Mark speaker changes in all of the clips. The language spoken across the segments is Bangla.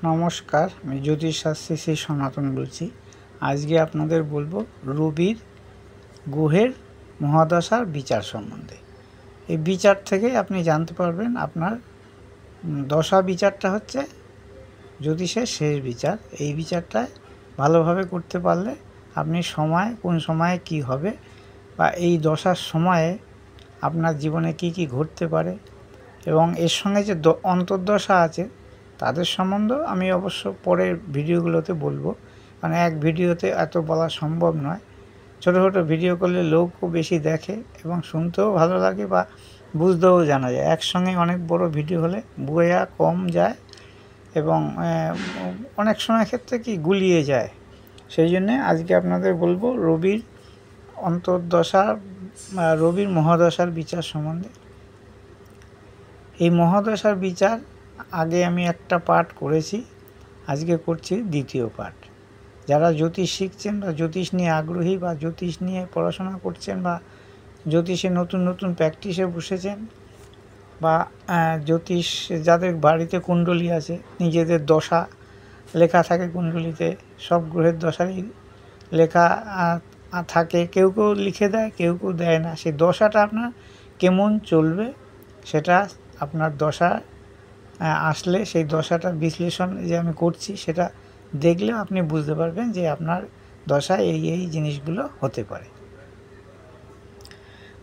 Speaker 1: নমস্কার, আমি জ্যোতিষশাস্ত্রী শ্রী সনাতন বলছি। আজকে আপনাদের বলবো রবির গ্রহের মহাদশার বিচার সম্বন্ধে। এই বিচার থেকে আপনি জানতে পারবেন আপনার দশা বিচারটা হচ্ছে জ্যোতিষের শেষ বিচার। এই বিচারটায় ভালোভাবে করতে পারলে আপনি কোন সময়ে কি হবে বা এই দশার সময়ে আপনার জীবনে কি কি ঘটতে পারে এবং এর সঙ্গে যে অন্তর্দশা আছে তাদের সম্বন্ধেও আমি অবশ্য পরের ভিডিওগুলোতে বলবো, কারণ এক ভিডিওতে এত বলা সম্ভব নয়। ছোটো ছোটো ভিডিও করলে লোকও বেশি দেখে এবং শুনতেও ভালো লাগে বা বুঝতেও জানা যায়। একসঙ্গে অনেক বড় ভিডিও হলে বোঝা কম যায় এবং অনেক সময় ক্ষেত্রে কি গুলিয়ে যায়। সেই জন্যে আজকে আপনাদের বলবো রবির অন্তর্দশা, রবির মহাদশার বিচার সম্বন্ধে। এই মহাদশার বিচার আগে আমি একটা পাঠ করেছি, আজকে করছি দ্বিতীয় পাঠ। যারা জ্যোতিষ শিখছেন বা জ্যোতিষ নিয়ে আগ্রহী বা জ্যোতিষ নিয়ে পড়াশোনা করছেন বা জ্যোতিষে নতুন নতুন প্র্যাকটিসে বসেছেন বা জ্যোতিষ যাদের বাড়িতে কুণ্ডলী আছে, নিজেদের দশা লেখা থাকে কুণ্ডলিতে, সব গ্রহের দশারই লেখা থাকে। কেউ কেউ লিখে দেয়, কেউ কেউ দেয় না। সেই দশাটা আপনার কেমন চলবে সেটা আপনার দশা আসলে সেই দশাটার বিশ্লেষণ যে আমি করছি সেটা দেখলে আপনি বুঝতে পারবেন যে আপনার দশায় এই এই জিনিসগুলো হতে পারে।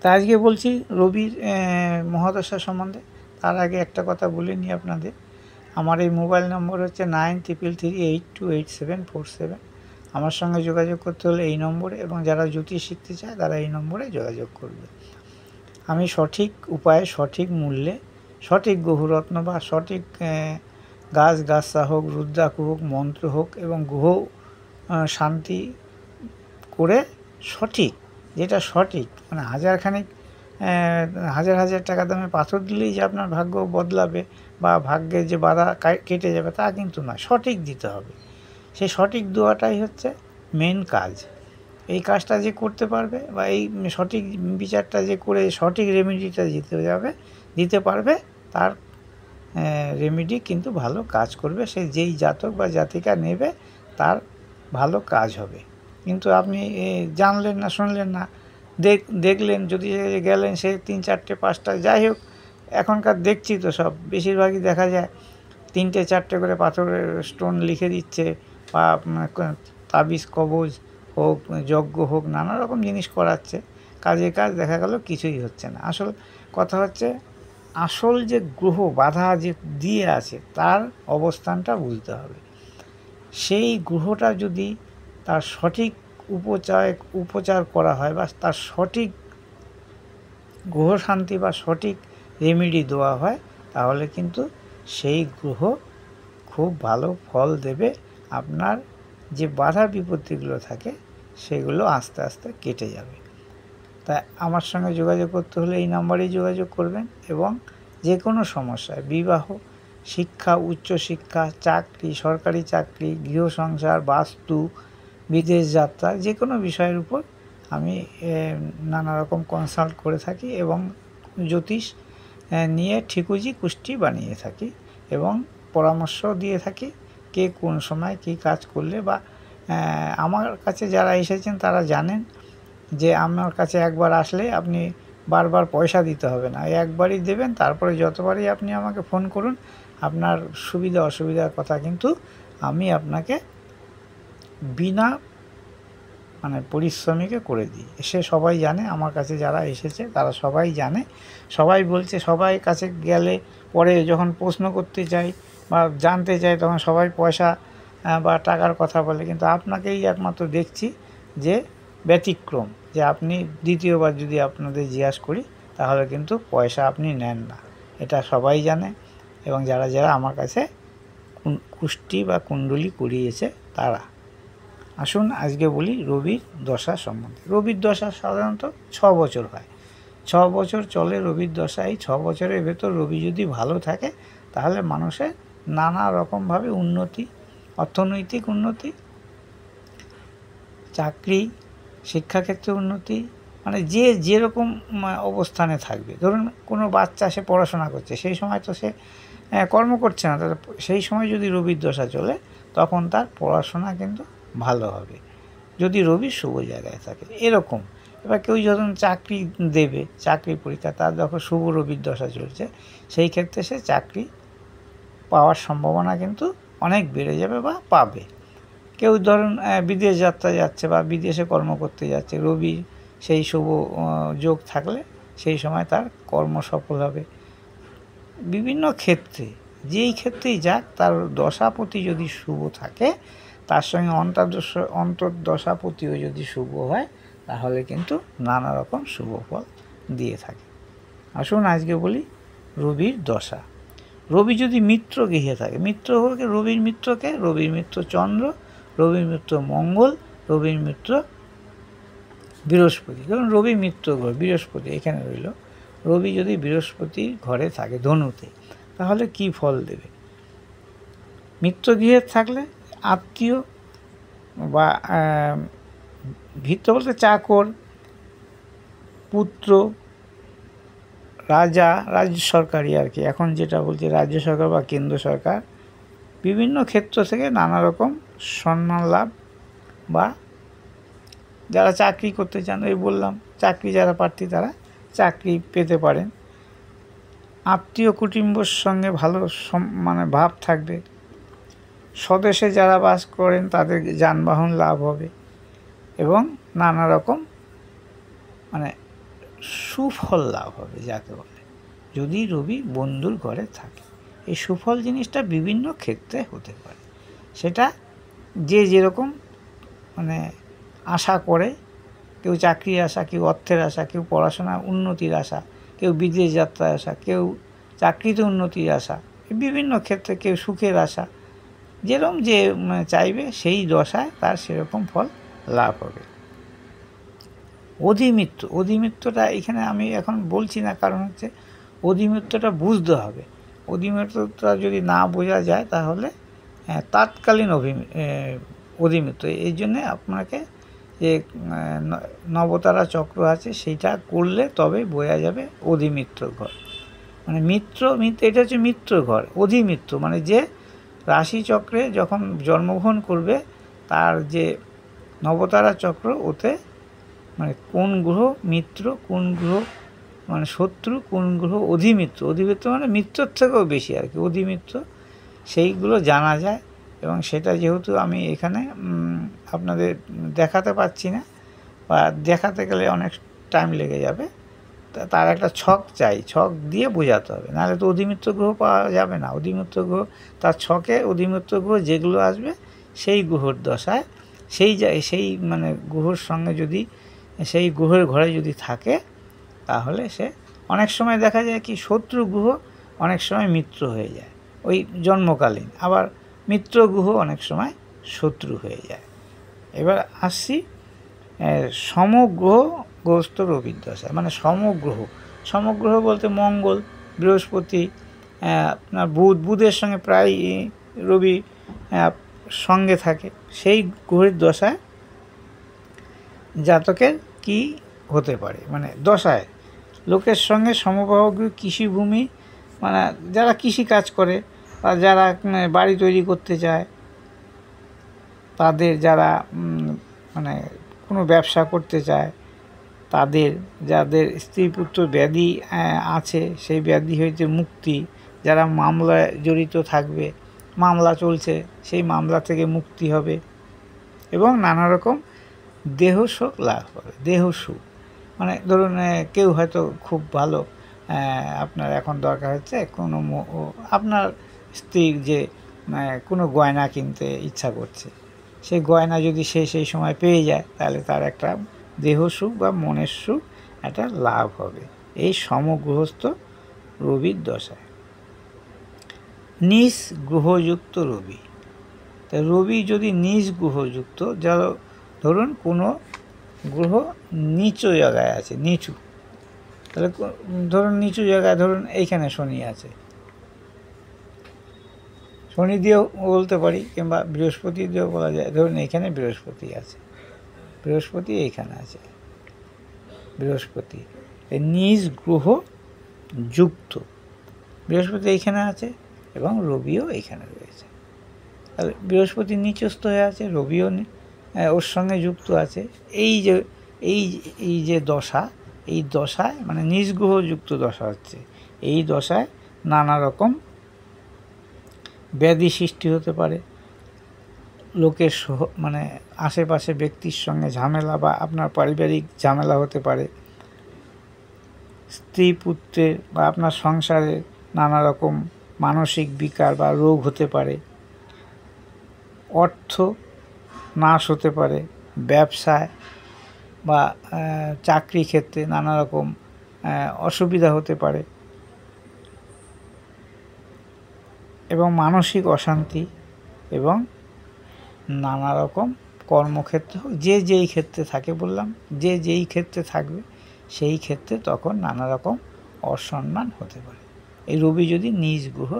Speaker 1: তা আজকে বলছি রবির মহাদশা সম্বন্ধে। তার আগে একটা কথা বলে নিই আপনাদের। আমার এই মোবাইল নম্বর হচ্ছে 9333828747। আমার সঙ্গে যোগাযোগ করতে হলে এই নম্বরে, এবং যারা জ্যোতিষ শিখতে চায় তারা এই নম্বরে যোগাযোগ করবে। আমি সঠিক উপায়ে, সঠিক মূল্যে, সঠিক গ্রহরত্ন বা সঠিক গাছগাছরা হোক, রুদ্রাক্ষ হোক, মন্ত্র হোক এবং গ্রহ শান্তি করে সঠিক, যেটা সঠিক, মানে হাজার হাজার টাকা দামে পাথর দিলেই যে আপনার ভাগ্য বদলাবে বা ভাগ্যের যে বাধা কেটে যাবে তা কিন্তু নয়। সঠিক দিতে হবে। সেই সঠিক দেওয়াটাই হচ্ছে মেন কাজ। এই কাজটা যে করতে পারবে বা এই সঠিক বিচারটা যে করে সঠিক রেমেডিটা দিতে পারবে, তার রেমেডি কিন্তু ভালো কাজ করবে। সে যেই জাতক বা জাতিকা নেবে তার ভালো কাজ হবে। কিন্তু আপনি জানলেন না, শুনলেন না, দেখলেন, যদি গেলেন, সে 3, 4, 5টা, যাই হোক, এখনকার দেখছি তো সব বেশিরভাগই দেখা যায় 3টে 4টে করে পাথরের স্টোন লিখে দিচ্ছে বা তাবিজ কবজ হোক, যজ্ঞ হোক, নানা রকম জিনিস করাচ্ছে। কাজে কাজ দেখা গেল কিছুই হচ্ছে না। আসল কথা হচ্ছে আসল যে গ্রহ বাধা যে দিয়ে আছে তার অবস্থানটা বুঝতে হবে। সেই গ্রহটা যদি তার সঠিক উপচার করা হয় বা তার সঠিক গ্রহ শান্তি বা সঠিক রেমেডি দেওয়া হয়, তাহলে কিন্তু সেই গ্রহ খুব ভালো ফল দেবে। আপনার যে বাধা বিপত্তিগুলো থাকে সেগুলো আস্তে আস্তে কেটে যাবে। তাই আমার সঙ্গে যোগাযোগ করতে হলে এই নাম্বারেই যোগাযোগ করবেন। এবং যে কোনো সমস্যায়, বিবাহ, শিক্ষা, উচ্চশিক্ষা, চাকরি, সরকারি চাকরি, গৃহ সংসার, বাস্তু, বিদেশ যাত্রা, যে কোনো বিষয়ের উপর আমি নানা রকম কনসাল্ট করে থাকি এবং জ্যোতিষ নিয়ে ঠিকুজি কুষ্টি বানিয়ে থাকি এবং পরামর্শ দিয়ে থাকি কে কোন সময় কী কাজ করলে। বা আমার কাছে যারা এসেছেন তারা জানেন যে আমার কাছে একবার আসলে আপনি বারবার পয়সা দিতে হবে না, একবারই দেবেন। তারপরে যতবারই আপনি আমাকে ফোন করুন, আপনার সুবিধা অসুবিধার কথা কিন্তু আমি আপনাকে বিনা পরিশ্রমিকে করে দিই। সে সবাই জানে, আমার কাছে যারা এসেছে তারা সবাই জানে, সবাই বলছে। সবাই কাছে গেলে পরে যখন প্রশ্ন করতে চাই বা জানতে চাই তখন সবাই পয়সা বা টাকার কথা বলে, কিন্তু আপনাকেই একমাত্র দেখছি যে ব্যতিক্রম, যে আপনি দ্বিতীয়বার যদি আপনাদের জিজ্ঞাসা করি তাহলে কিন্তু পয়সা আপনি নেন না। এটা সবাই জানে এবং যারা যারা আমার কাছে কুষ্টি বা কুণ্ডলী করিয়েছে তারা। আসুন আজকে বলি রবির দশা সম্বন্ধে। রবির দশা সাধারণত 6 বছর হয়। 6 বছর চলে রবির দশা। এই 6 বছরের ভেতর রবি যদি ভালো থাকে তাহলে মানুষের নানা রকমভাবে উন্নতি, অর্থনৈতিক উন্নতি, চাকরি, শিক্ষাক্ষেত্রে উন্নতি, মানে যে যেরকম অবস্থানে থাকবে। ধরুন কোনো বাচ্চা সে পড়াশোনা করছে, সেই সময় তো সে কর্ম করছে না, তাহলে সেই সময় যদি রবির দশা চলে তখন তার পড়াশোনা কিন্তু ভালো হবে, যদি রবি শুভ জায়গায় থাকে এরকম। এবার কেউ যখন চাকরি দেবে, চাকরি পরীক্ষা, তার যখন শুভ রবির দশা চলছে, সেই ক্ষেত্রে সে চাকরি পাওয়ার সম্ভাবনা কিন্তু অনেক বেড়ে যাবে বা পাবে। কেউ ধরুন বিদেশ যাত্রা যাচ্ছে বা বিদেশে কর্ম করতে যাচ্ছে, রবি সেই শুভ যোগ থাকলে সেই সময় তার কর্ম সফল হবে। বিভিন্ন ক্ষেত্রে, যেই ক্ষেত্রেই যাক, তার দশাপতি যদি শুভ থাকে, তার সঙ্গে অন্তর্দশাপতিও যদি শুভ হয়, তাহলে কিন্তু নানা রকম শুভ ফল দিয়ে থাকে। আসুন আজকে বলি রবির দশা। রবি যদি মিত্র গৃহে থাকে, মিত্র হোক রবির মিত্রকে, রবির মিত্র চন্দ্র, রবির মিত্র মঙ্গল, রবির মিত্র বৃহস্পতি। ধরুন রবি মিত্র ঘর বৃহস্পতি এখানে রইল, রবি যদি বৃহস্পতির ঘরে থাকে ধনুতে, তাহলে কি ফল দেবে? মিত্র গৃহে থাকলে আত্মীয় বা ভিত্ত বলতে চাকর, পুত্র, রাজা, রাজ্য সরকারি আর কি, এখন যেটা বলছি রাজ্য সরকার বা কেন্দ্র সরকার, বিভিন্ন ক্ষেত্র থেকে নানা রকম সম্মান লাভ, বা যারা চাকরি করতে চান, ওই বললাম চাকরি যারা প্রার্থী তারা চাকরি পেতে পারেন। আত্মীয় কুটুম্বর সঙ্গে ভালো মানে ভাব থাকবে। স্বদেশে যারা বাস করেন তাদের যানবাহন লাভ হবে, এবং নানা রকম মানে সুফল লাভ হবে যাকে বলে, যদি রবি বন্ধুর ঘরে থাকে। এই সুফল জিনিসটা বিভিন্ন ক্ষেত্রে হতে পারে, সেটা যে যেরকম মানে আশা করে, কেউ চাকরির আশা, কেউ অর্থের আশা, কেউ পড়াশোনা উন্নতির আশা, কেউ বিদেশ যাত্রার আশা, কেউ চাকরিতে উন্নতির আশা, বিভিন্ন ক্ষেত্রে কেউ সুখের আশা, যেরকম যে চাইবে সেই দশায় তার সেরকম ফল লাভ হবে। অধিমিত্র, অধিমিত্রটা এখানে আমি এখন বলছি না, কারণ হচ্ছে অধিমিত্রটা বুঝতে হবে। অধিমিত্রটা যদি না বোঝা যায় তাহলে তাৎকালীন অধিমিত্র, এই জন্যে আপনাকে যে নবতারা চক্র আছে সেইটা করলে তবে বোঝা যাবে অধিমিত্র ঘর। মানে মিত্র এটা হচ্ছে মিত্র ঘর। অধিমিত্র মানে যে রাশিচক্রে যখন জন্মগ্রহণ করবে, তার যে নবতারা চক্র, ওতে মানে কোন গ্রহ মিত্র, কোন গ্রহ মানে শত্রু, কোন গ্রহ অধিমিত্র, অধিমিত্র মানে মিত্রর থেকেও বেশি আর কি অধিমিত্র, সেইগুলো জানা যায়। এবং সেটা যেহেতু আমি এখানে আপনাদের দেখাতে পারছি না, বা দেখাতে গেলে অনেক টাইম লেগে যাবে, তার একটা ছক চাই, ছক দিয়ে বোঝাতে হবে, নাহলে তো অধিমিত্র গ্রহ পাওয়া যাবে না। অধিমিত্র গ্রহ তার ছকে অধিমিত্র গ্রহ যেগুলো আসবে সেই গ্রহর দশায়, সেই মানে গ্রহর সঙ্গে যদি সেই গ্রহের ঘরে যদি থাকে, তাহলে সে অনেক সময় দেখা যায় কি শত্রু গ্রহ অনেক সময় মিত্র হয়ে যায় ওই জন্মকালীন, আবার মিত্র গ্রহ অনেক সময় শত্রু হয়ে যায়। এবার আসছি সমগ্রহ গ্রস্ত রবির দশা, মানে সমগ্রহ বলতে মঙ্গল, বৃহস্পতি, আপনার বুধের সঙ্গে প্রায় রবি সঙ্গে থাকে, সেই গ্রহের দশায় জাতকের কি হতে পারে, মানে দশায় লোকের সঙ্গে সমবাহু কৃষিভূমি, মানে যারা কৃষি কাজ করে বা যারা বাড়ি তৈরি করতে চায়, তাদের যারা মানে কোনো ব্যবসা করতে চায়, তাদের যাদের স্ত্রী পুত্র ব্যাধি আছে সেই ব্যাধি হইতে মুক্তি, যারা মামলায় জড়িত থাকবে, মামলা চলছে সেই মামলা থেকে মুক্তি হবে, এবং নানা রকম দেহসুখ লাভ হবে। দেহসুখ মানে ধরুন কেউ হয়তো খুব ভালো, আপনার এখন দরকার হচ্ছে কোনো আপনার স্ত্রীর যে কোনো গয়না কিনতে ইচ্ছা করছে, সেই গয়না যদি সে সেই সময় পেয়ে যায়, তাহলে তার একটা দেহসুখ বা মনের সুখ একটা লাভ হবে এই সমগ্রহস্থ রবির দশায়। নিজ গ্রহযুক্ত রবি, তা রবি যদি নিজ গ্রহযুক্ত, যারা ধরুন কোনো গ্রহ নিচু জায়গায় আছে, নিচু, তাহলে ধরুন নিচু জায়গায়, ধরুন এইখানে শনি আছে, শনি দিয়েও বলতে পারি, কিংবা বৃহস্পতি দিয়েও বলা যায়। ধরুন এইখানে বৃহস্পতি আছে, বৃহস্পতি এইখানে আছে, বৃহস্পতি নিজ গ্রহ যুক্ত, বৃহস্পতি এইখানে আছে, এবং রবিও এখানে রয়েছে। তাহলে বৃহস্পতি নিচস্থ হয়ে আছে, রবিও ওর সঙ্গে যুক্ত আছে। এই যে দশা, এই দশায় মানে নিজ গ্রহযুক্ত দশা হচ্ছে, এই দশায় নানা রকম ব্যাধি সৃষ্টি হতে পারে, লোকের মানে আশেপাশে ব্যক্তির সঙ্গে ঝামেলা বা আপনার পারিবারিক ঝামেলা হতে পারে, স্ত্রী পুত্রের বা আপনার সংসারে নানা রকম মানসিক বিকার বা রোগ হতে পারে, অর্থ নাশ হতে পারে, ব্যবসায় বা চাকরি ক্ষেত্রে নানা রকম অসুবিধা হতে পারে, এবং মানসিক অশান্তি, এবং নানা রকম কর্মক্ষেত্রে হোক, যে যেই ক্ষেত্রে থাকে, বললাম যে যেই ক্ষেত্রে থাকবে সেই ক্ষেত্রে তখন নানা রকম অসম্মান হতে পারে। এই রবি যদি নিজ গ্রহ,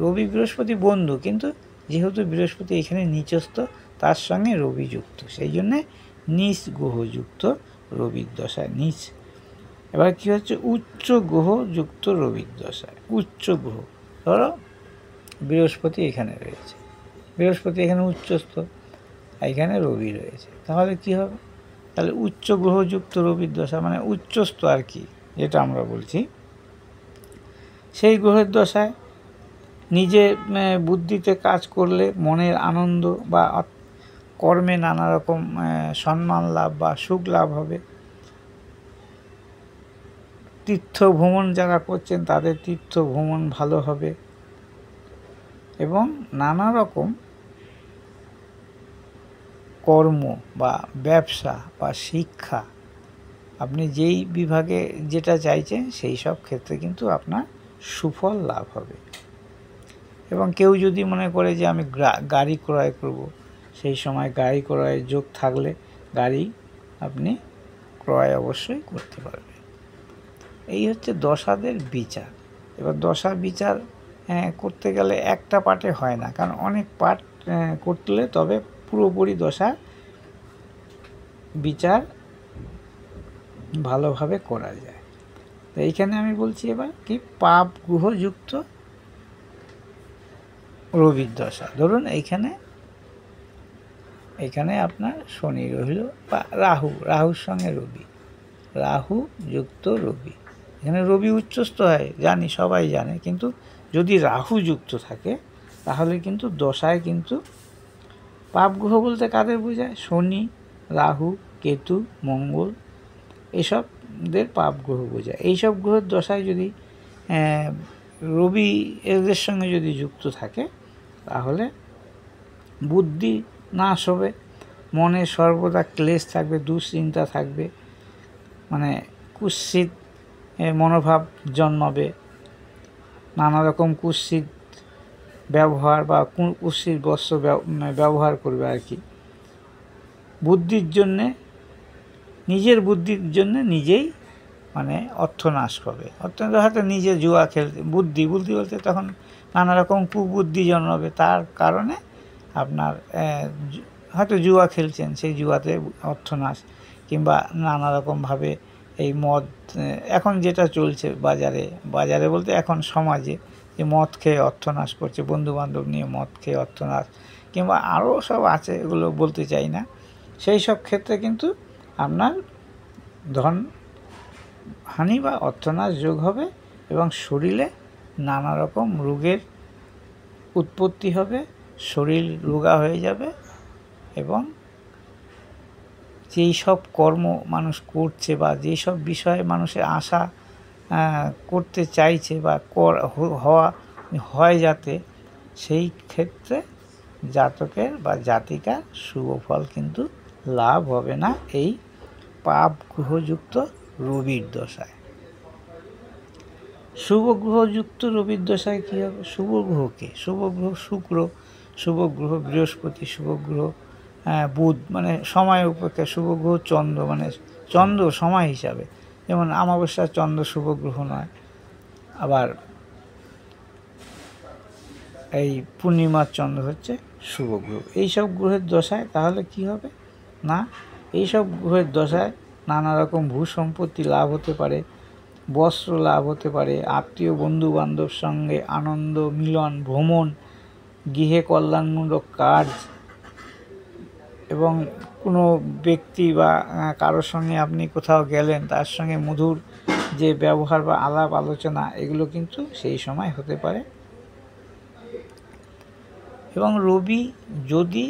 Speaker 1: রবি বৃহস্পতি বন্ধু, কিন্তু যেহেতু বৃহস্পতি এখানে নিচস্থ, তার সঙ্গে রবি যুক্ত, সেই জন্যে নিজ গ্রহযুক্ত রবির দশায় নিচ। এবার কী হচ্ছে, উচ্চ গ্রহযুক্ত রবির দশায়, উচ্চ গ্রহ, ধরো বৃহস্পতি এখানে রয়েছে, বৃহস্পতি এখানে উচ্চস্থ, এখানে রবি রয়েছে, তাহলে কি হবে, তাহলে উচ্চ গ্রহযুক্ত রবির দশা মানে উচ্চস্থ আর কি, যেটা আমরা বলছি, সেই গ্রহের দশায় নিজে বুদ্ধিতে কাজ করলে মনের আনন্দ বা কর্মে নানা রকম সম্মান লাভ বা সুখ লাভ হবে। তীর্থ ভ্রমণ যারা করছেন তাদের তীর্থ ভ্রমণ ভালো হবে, এবং নানা রকম কর্ম বা ব্যবসা বা শিক্ষা, আপনি যেই বিভাগে যেটা চাইছেন সেই সব ক্ষেত্রে কিন্তু আপনার সুফল লাভ হবে। এবং কেউ যদি মনে করে যে আমি গাড়ি ক্রয় করব, সেই সময় গাড়ি ক্রয়ের যোগ থাকলে গাড়ি আপনি ক্রয় অবশ্যই করতে পারবেন। এই হচ্ছে দশাদের বিচার। এবার দশা বিচার করতে গেলে একটা পার্টে হয় না, কারণ অনেক পার্ট করলে তবে পুরোপুরি দশা বিচার ভালোভাবে করা যায়। তো এইখানে আমি বলছি এবার কি, পাপ গ্রহযুক্ত রবির দশা, ধরুন এখানে আপনার শনি রইল বা রাহুর সঙ্গে রবি, রাহু যুক্ত রবি, এখানে রবি উচ্চস্থ হয় জানি, সবাই জানে, কিন্তু যদি রাহু যুক্ত থাকে তাহলে কিন্তু দশায় কিন্তু পাপ গ্রহ বলতে কাদের বোঝায়, শনি, রাহু, কেতু, মঙ্গল, এসবদের পাপ গ্রহ বোঝায়। এইসব গ্রহের দশায় যদি রবি এদের সঙ্গে যদি যুক্ত থাকে তাহলে বুদ্ধি নাশ হবে, মনে সর্বদা ক্লেশ থাকবে, দুশ্চিন্তা থাকবে, মানে কুৎসিত মনোভাব জন্মাবে, নানা রকম কুৎসিত ব্যবহার বা কুৎসিত বস্ত্র ব্যবহার করবে আর কি, বুদ্ধির জন্যে, নিজের বুদ্ধির জন্যে নিজেই মানে অর্থনাশ পাবে, হয়তো নিজে জুয়া খেলতে, বুদ্ধি বলতে তখন নানা রকম কুবুদ্ধি জন্মাবে, তার কারণে আপনার হয়তো জুয়া খেলছেন, সেই জুয়াতে অর্থনাশ, নানা রকমভাবে এই মদ, এখন যেটা চলছে বাজারে বলতে এখন সমাজে, যে মদ খেয়ে অর্থনাশ করছে, বন্ধুবান্ধব নিয়ে মদ খেয়ে অর্থনাশ, কিংবা আরও সব আছে, এগুলো বলতে চাই না, সেই সব ক্ষেত্রে কিন্তু আপনার ধন হানি বা অর্থনাশ যোগ হবে, এবং শরীরে নানা রকম রোগের উৎপত্তি হবে, শরীর রোগা হয়ে যাবে, এবং যেই সব কর্ম মানুষ করছে বা যেই সব বিষয়ে মানুষের আশা করতে চাইছে বা হয় যাতে, সেই ক্ষেত্রে জাতকের বা জাতিকার শুভ ফল কিন্তু লাভ হবে না এই পাপ গ্রহযুক্ত রবির দশায়। শুভ গ্রহযুক্ত রবির দশায় কী হবে, শুভ গ্রহকে, শুভ গ্রহ শুক্র, শুভ গ্রহ বৃহস্পতি, শুভ গ্রহ বুধ, মানে সময় উপেক্ষা, শুভ গ্রহ চন্দ্র, মানে চন্দ্র সময় হিসাবে, যেমন অমাবস্যার চন্দ্র শুভ গ্রহ নয়, আবার এই পূর্ণিমার চন্দ্র হচ্ছে শুভ গ্রহ। এইসব গ্রহের দশায় তাহলে কি হবে না, এইসব গ্রহের দশায় নানা রকম ভূ সম্পত্তি লাভ হতে পারে, বস্ত্র লাভ হতে পারে, আত্মীয় বন্ধু বান্ধব সঙ্গে আনন্দ মিলন, ভ্রমণ, গৃহে কল্যাণমূলক কাজ এবং কোনো ব্যক্তি বা কারোর সঙ্গে আপনি কোথাও গেলেন, তার সঙ্গে মধুর যে ব্যবহার বা আলাপ আলোচনা, এগুলো কিন্তু সেই সময় হতে পারে। এবং রবি যদি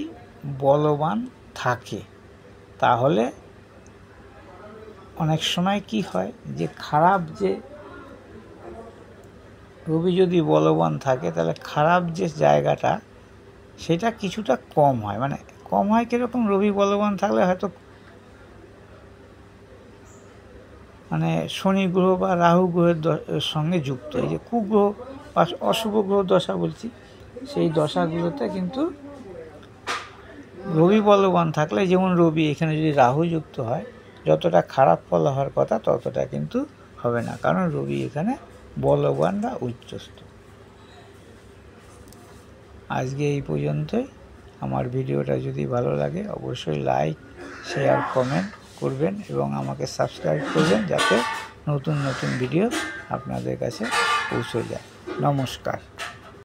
Speaker 1: বলবান থাকে তাহলে অনেক সময় কি হয় যে খারাপ, যে রবি যদি বলবান থাকে তাহলে খারাপ যে জায়গাটা সেটা কিছুটা কম হয়। মানে কম হয় কীরকম, রবি বলবান থাকলে হয়তো মানে শনি গ্রহ বা রাহু গ্রহের সঙ্গে যুক্ত, এই যে কুগ্রহ বা অশুভ গ্রহ দশা বলছি, সেই দশাগুলোতে কিন্তু রবি বলবান থাকলে, যেমন রবি এখানে যদি রাহু যুক্ত হয়, যতটা খারাপ ফল হওয়ার কথা ততটা কিন্তু হবে না, কারণ রবি এখানে বলবান বা উচ্চস্থ। আজকে এই পর্যন্তই। আমার ভিডিওটা যদি ভালো লাগে অবশ্যই লাইক, শেয়ার, কমেন্ট করবেন এবং আমাকে সাবস্ক্রাইব করবেন, যাতে নতুন নতুন ভিডিও আপনাদের কাছে পৌঁছে যায়। নমস্কার।